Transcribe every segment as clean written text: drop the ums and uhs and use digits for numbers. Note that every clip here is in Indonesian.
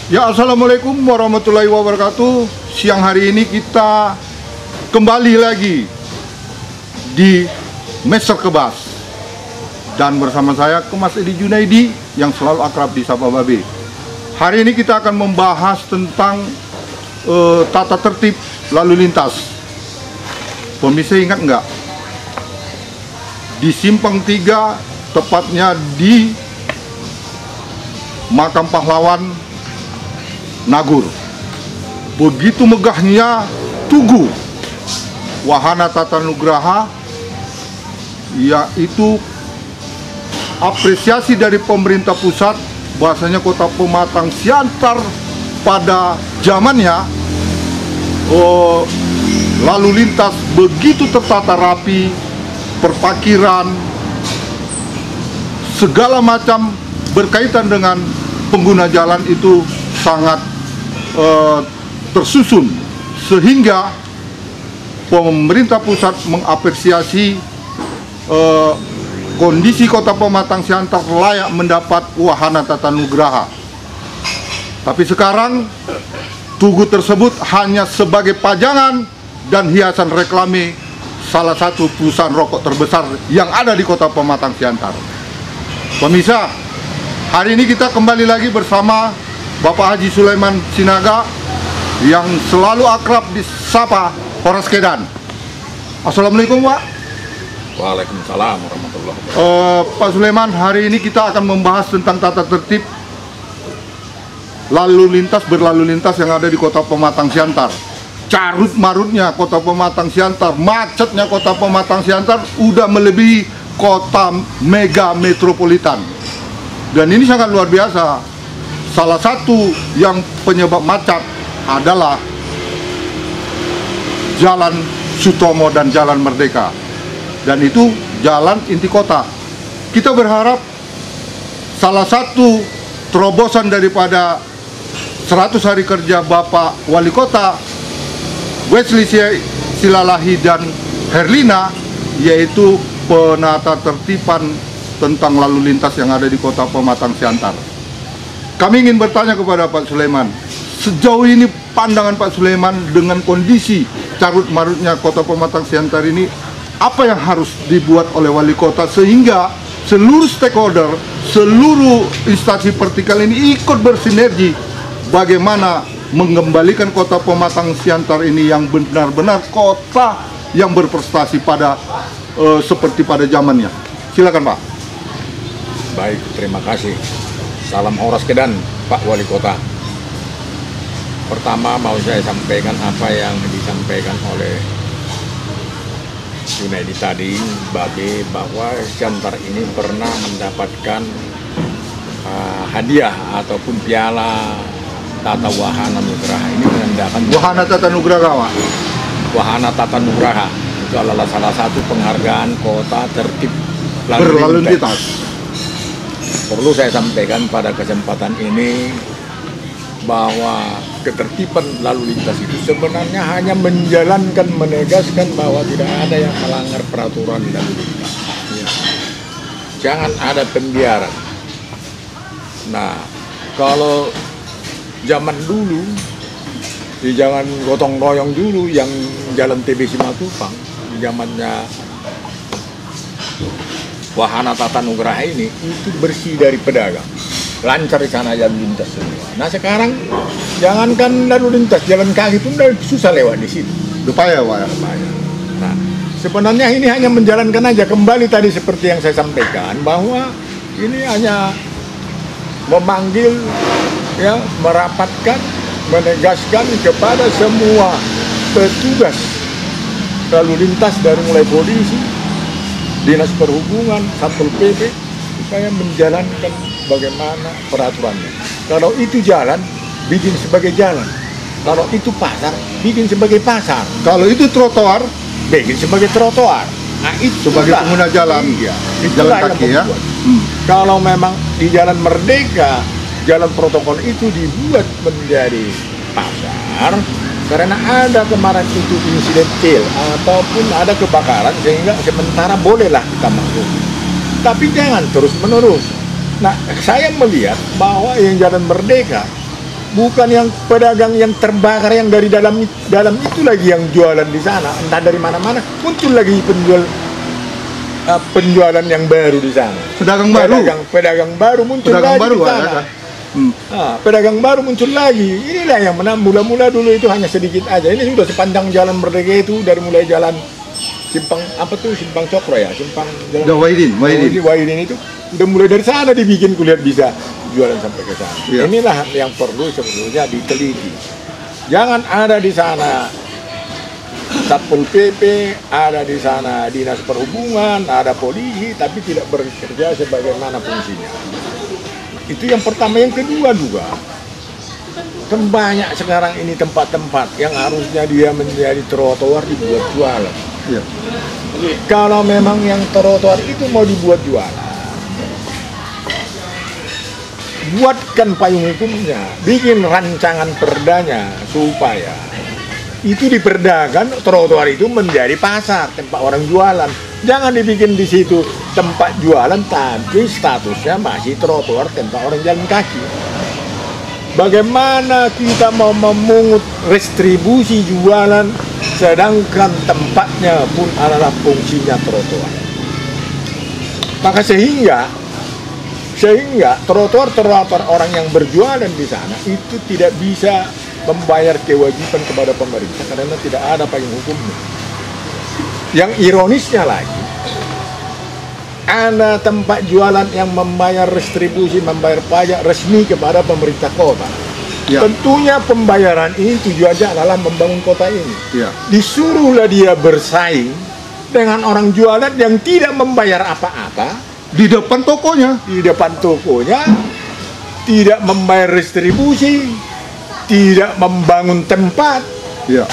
Ya, assalamualaikum warahmatullahi wabarakatuh. Siang hari ini kita kembali lagi di Meser Kebas dan bersama saya Kemas Edi Junaidi yang selalu akrab disapa Babe. Hari ini kita akan membahas tentang tata tertib lalu lintas. Pemirsa ingat nggak? Di Simpang 3, tepatnya di Makam Pahlawan Nagur, begitu megahnya Tugu Wahana Tata Nugraha, yaitu apresiasi dari pemerintah pusat bahwasanya Kota Pematang Siantar pada zamannya lalu lintas begitu tertata rapi, perparkiran, segala macam berkaitan dengan pengguna jalan itu sangat tersusun, sehingga pemerintah pusat mengapresiasi kondisi Kota Pematang Siantar layak mendapat Wahana Tata Nugraha. Tapi sekarang tugu tersebut hanya sebagai pajangan dan hiasan reklame salah satu perusahaan rokok terbesar yang ada di Kota Pematang Siantar. Pemirsa, hari ini kita kembali lagi bersama Bapak Haji Sulaiman Sinaga yang selalu akrab disapa Horas Kedan. Assalamualaikum, Pak. Waalaikumsalam warahmatullahi wabarakatuh. Pak Sulaiman, hari ini kita akan membahas tentang tata tertib lalu lintas berlalu lintas yang ada di Kota Pematang Siantar. Carut marutnya Kota Pematang Siantar, macetnya Kota Pematang Siantar udah melebihi kota mega metropolitan. Dan ini sangat luar biasa. Salah satu yang penyebab macet adalah Jalan Sutomo dan Jalan Merdeka, dan itu jalan inti kota. Kita berharap salah satu terobosan daripada 100 hari kerja Bapak Wali Kota Wesley Silalahi dan Herlina, yaitu penata tertiban tentang lalu lintas yang ada di Kota Pematang Siantar. Kami ingin bertanya kepada Pak Sulaiman, sejauh ini pandangan Pak Sulaiman dengan kondisi carut marutnya Kota Pematang Siantar ini, apa yang harus dibuat oleh Wali Kota sehingga seluruh stakeholder, seluruh instansi vertikal ini ikut bersinergi bagaimana mengembalikan Kota Pematang Siantar ini yang benar-benar kota yang berprestasi pada seperti pada zamannya. Silakan, Pak. Baik, terima kasih. Salam Horas Kedan, Pak Wali Kota. Pertama mau saya sampaikan apa yang disampaikan oleh Junaidi tadi, bahwa Siantar ini pernah mendapatkan hadiah ataupun piala Tata Wahana Nugraha. Ini menandakan Wahana Tata Nugraha, Pak. Wahana Tata Nugraha itu adalah salah satu penghargaan kota tertib berlalu lintas. Perlu saya sampaikan pada kesempatan ini bahwa ketertiban lalu lintas itu sebenarnya hanya menjalankan, menegaskan bahwa tidak ada yang melanggar peraturan lalu lintas. Jangan ada pembiaran. Nah, kalau zaman dulu, di zaman gotong royong dulu yang jalan TB Simatupang, di zamannya Wahana Tata Nugraha ini, itu bersih dari pedagang, lancar di sana jalan lintas semua. Nah sekarang jangankan lalu lintas, jalan kaki pun udah susah lewat di situ. Lupa ya, Pak. Nah sebenarnya ini hanya menjalankan aja, kembali tadi seperti yang saya sampaikan bahwa ini hanya memanggil, ya, merapatkan, menegaskan kepada semua petugas lalu lintas dari mulai polisi, Dinas Perhubungan, Satpol PP, supaya menjalankan bagaimana peraturannya. Kalau itu jalan, bikin sebagai jalan. Kalau itu pasar, bikin sebagai pasar. Kalau itu trotoar, bikin sebagai trotoar. Nah, itu sebagai pengguna jalan, iya, jalan kaki ya. Kalau memang di Jalan Merdeka, jalan protokol itu dibuat menjadi pasar, karena ada kemarin itu insiden kecil ataupun ada kebakaran sehingga sementara bolehlah kita masuk. Tapi jangan terus menerus. Nah, saya melihat bahwa yang Jalan Merdeka bukan yang pedagang yang terbakar yang dari dalam itu lagi yang jualan di sana. Entah dari mana-mana muncul lagi penjualan yang baru di sana. Pedagang baru. Pedagang baru muncul lagi di sana. Pedagang baru muncul lagi. Inilah yang menang. Mula-mula dulu itu hanya sedikit aja. Ini sudah sepanjang jalan Merdeka itu, dari mulai jalan Simpang Cokro ya, Simpang jalan Wahidin itu udah mulai dari sana dibikin, kulihat bisa jualan sampai ke sana. Ya. Inilah yang perlu sebetulnya diteliti. Jangan ada di sana Satpol PP, ada di sana Dinas Perhubungan, ada polisi, tapi tidak bekerja sebagaimana fungsinya. Itu yang pertama. Yang kedua juga, kan banyak sekarang ini tempat-tempat yang harusnya dia menjadi trotoar dibuat jualan. Ya. Kalau memang yang trotoar itu mau dibuat jualan, buatkan payung hukumnya, bikin rancangan perdanya supaya itu diperdakan trotoar itu menjadi pasar, tempat orang jualan. Jangan dibikin di situ tempat jualan tapi statusnya masih trotoar, tempat orang jalan kaki. Bagaimana kita mau memungut restribusi jualan sedangkan tempatnya pun adalah fungsinya trotoar? Maka sehingga trotoar orang yang berjualan di sana itu tidak bisa membayar kewajiban kepada pemerintah karena tidak ada payung hukumnya. Yang ironisnya lagi, ada tempat jualan yang membayar restribusi, membayar pajak resmi kepada pemerintah kota. Ya. Tentunya pembayaran ini tujuannya adalah membangun kota ini. Ya. Disuruhlah dia bersaing dengan orang jualan yang tidak membayar apa-apa di depan tokonya. Tidak membayar restribusi, tidak membangun tempat,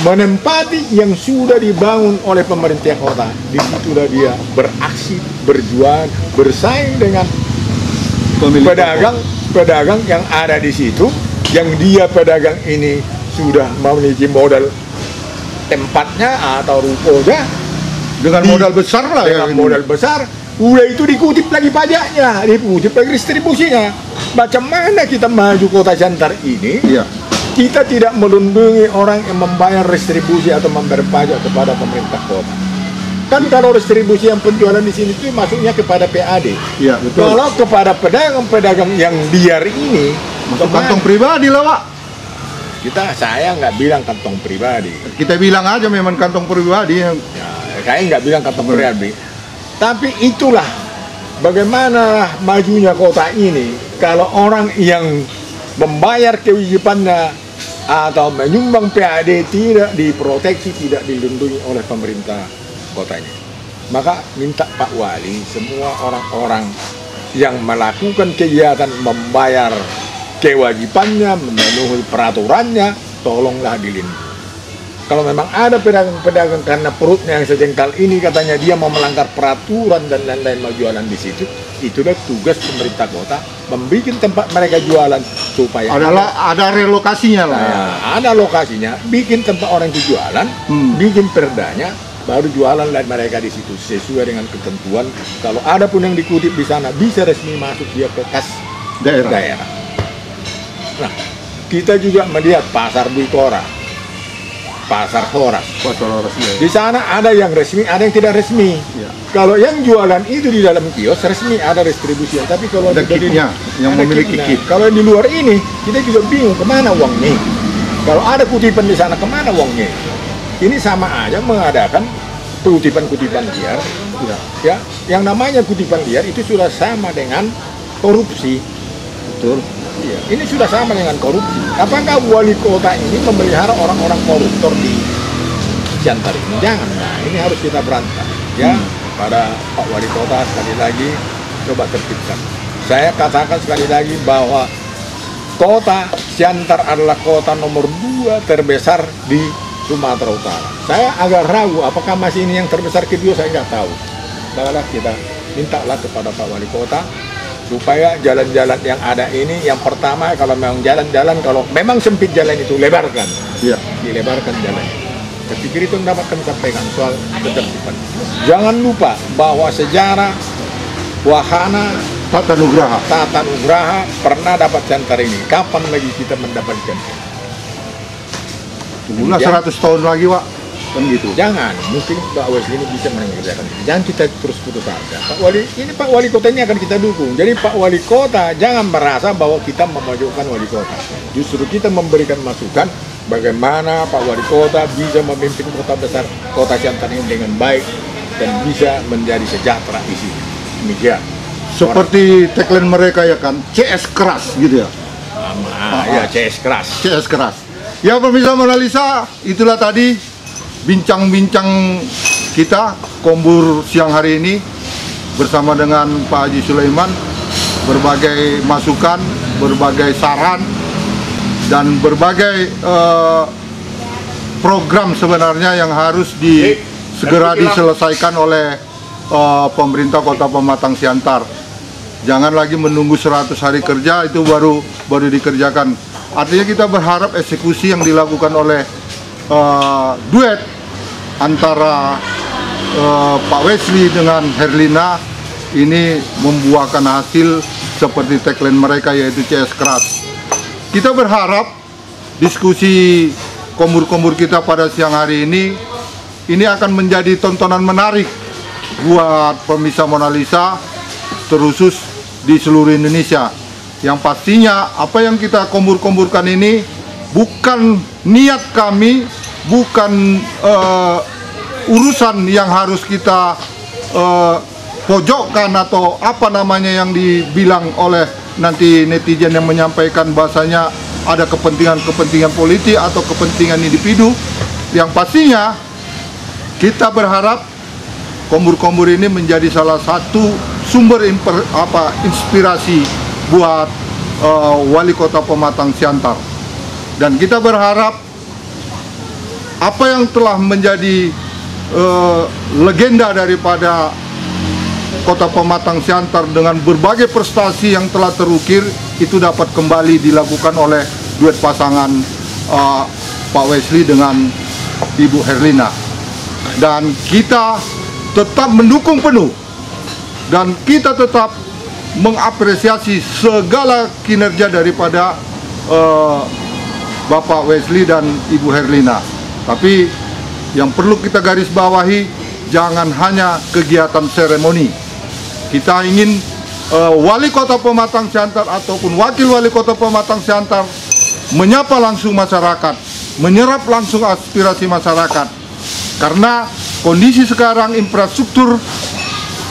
menempati yang sudah dibangun oleh pemerintah kota. Di situlah dia beraksi, berjuang, bersaing dengan pedagang yang ada di situ, yang dia pedagang ini sudah memiliki modal tempatnya atau rukonya dengan modal besar lah, dengan modal besar. Udah itu dikutip lagi pajaknya, dikutip lagi distribusinya. Macam mana kita maju kota Siantar ini? Ya. Kita tidak melindungi orang yang membayar restribusi atau membayar pajak kepada pemerintah kota. Kan kalau restribusi yang penjualan di sini itu masuknya kepada PAD. Ya, betul. Kalau kepada pedagang-pedagang yang liar ini masuk kantong pribadi lah, Pak. Saya nggak bilang kantong pribadi. Kita bilang aja memang kantong pribadi. Saya nggak bilang kantong pribadi. Tapi itulah bagaimana majunya kota ini kalau orang yang membayar kewajibannya atau menyumbang PAD tidak diproteksi, tidak dilindungi oleh pemerintah kotanya. Maka minta Pak Wali, semua orang-orang yang melakukan kegiatan membayar kewajibannya, memenuhi peraturannya, tolonglah dilindungi. Kalau memang ada pedagang-pedagang karena perutnya yang sejengkal ini katanya dia mau melanggar peraturan dan lain-lain mau jualan di situ, itulah tugas pemerintah kota membuat tempat mereka jualan supaya ada relokasinya lah. Ada lokasinya, bikin tempat orang itu jualan, bikin perdanya, baru jualan dan mereka di situ sesuai dengan ketentuan. Kalau ada pun yang dikutip di sana bisa resmi masuk dia ke kas daerah. Nah, kita juga melihat pasar Bikora, Pasar Horas. Ya. Di sana ada yang resmi, ada yang tidak resmi. Ya. Kalau yang jualan itu di dalam kios resmi ada restribusinya, tapi kalau ada kitnya yang memiliki kit. Kalau di luar ini kita juga bingung kemana uangnya. Kalau ada kutipan di sana kemana uangnya? Ini sama aja mengadakan kutipan-kutipan liar. Ya, yang namanya kutipan liar itu sudah sama dengan korupsi. Betul. Ya, ini sudah sama dengan korupsi. Apakah wali kota ini memelihara orang-orang koruptor di Siantar ini? Jangan. Nah, ini harus kita berantas. Ya, pada Pak Wali Kota sekali lagi coba tertibkan. Saya katakan sekali lagi bahwa kota Siantar adalah kota nomor 2 terbesar di Sumatera Utara. Saya agak ragu apakah masih ini yang terbesar kedua, saya nggak tahu. Makanya kita mintalah kepada Pak Wali Kota supaya jalan-jalan yang ada ini, yang pertama kalau memang jalan-jalan, kalau memang sempit jalan itu lebarkan, dilebarkan jalan. Saya pikir itu dapat kami sampaikan soal ketertiban. Jangan lupa bahwa sejarah wahana Tata Nugraha. Tata Nugraha pernah dapat Siantar ini. Kapan lagi kita mendapatkan? Tunggulah 100 tahun lagi, Pak. Kan gitu. Jangan, mungkin Pak Wesley ini bisa mengerjakan itu. Jangan kita terus putus asa. Pak Wali Kota ini akan kita dukung. Jadi Pak Wali Kota jangan merasa bahwa kita memojokkan Wali Kota. Justru kita memberikan masukan bagaimana Pak Wali Kota bisa memimpin kota besar, kota Siantar ini dengan baik dan bisa menjadi sejahtera di sini. Demikian. Seperti tagline mereka ya kan, CS keras gitu ya. Ya CS keras. CS keras. Ya pemirsa Mona Lisa, itulah tadi bincang-bincang kita Kombur siang hari ini bersama dengan Pak Haji Sulaiman. Berbagai masukan, berbagai saran, dan berbagai program sebenarnya yang harus segera diselesaikan oleh pemerintah Kota Pematang Siantar. Jangan lagi menunggu 100 hari kerja itu baru dikerjakan. Artinya kita berharap eksekusi yang dilakukan oleh duet antara Pak Wesley dengan Herlina ini membuahkan hasil seperti tagline mereka, yaitu CS keras. Kita berharap diskusi kombur-kombur kita pada siang hari ini akan menjadi tontonan menarik buat pemirsa Mona Lisa, terusus di seluruh Indonesia. Yang pastinya apa yang kita kombur-komburkan ini bukan niat kami, bukan urusan yang harus kita pojokkan atau apa namanya yang dibilang oleh nanti netizen yang menyampaikan bahasanya ada kepentingan politik atau kepentingan individu. Yang pastinya kita berharap kombur-kombur ini menjadi salah satu sumber inspirasi buat Wali Kota Pematang Siantar. Dan kita berharap apa yang telah menjadi legenda daripada Kota Pematang Siantar dengan berbagai prestasi yang telah terukir itu dapat kembali dilakukan oleh duet pasangan Pak Wesley dengan Ibu Herlina. Dan kita tetap mendukung penuh dan kita tetap mengapresiasi segala kinerja daripada Bapak Wesley dan Ibu Herlina. Tapi yang perlu kita garis bawahi, jangan hanya kegiatan seremoni. Kita ingin Wali Kota Pematang Siantar ataupun Wakil Wali Kota Pematang Siantar menyapa langsung masyarakat, menyerap langsung aspirasi masyarakat. Karena kondisi sekarang infrastruktur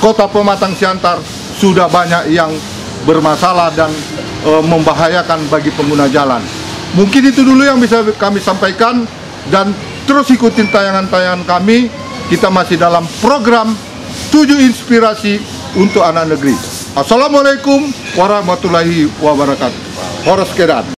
Kota Pematang Siantar sudah banyak yang bermasalah dan membahayakan bagi pengguna jalan. Mungkin itu dulu yang bisa kami sampaikan, dan terus ikutin tayangan-tayangan kami. Kita masih dalam program 7 Inspirasi untuk Anak Negeri. Assalamualaikum warahmatullahi wabarakatuh. Horos Kedan.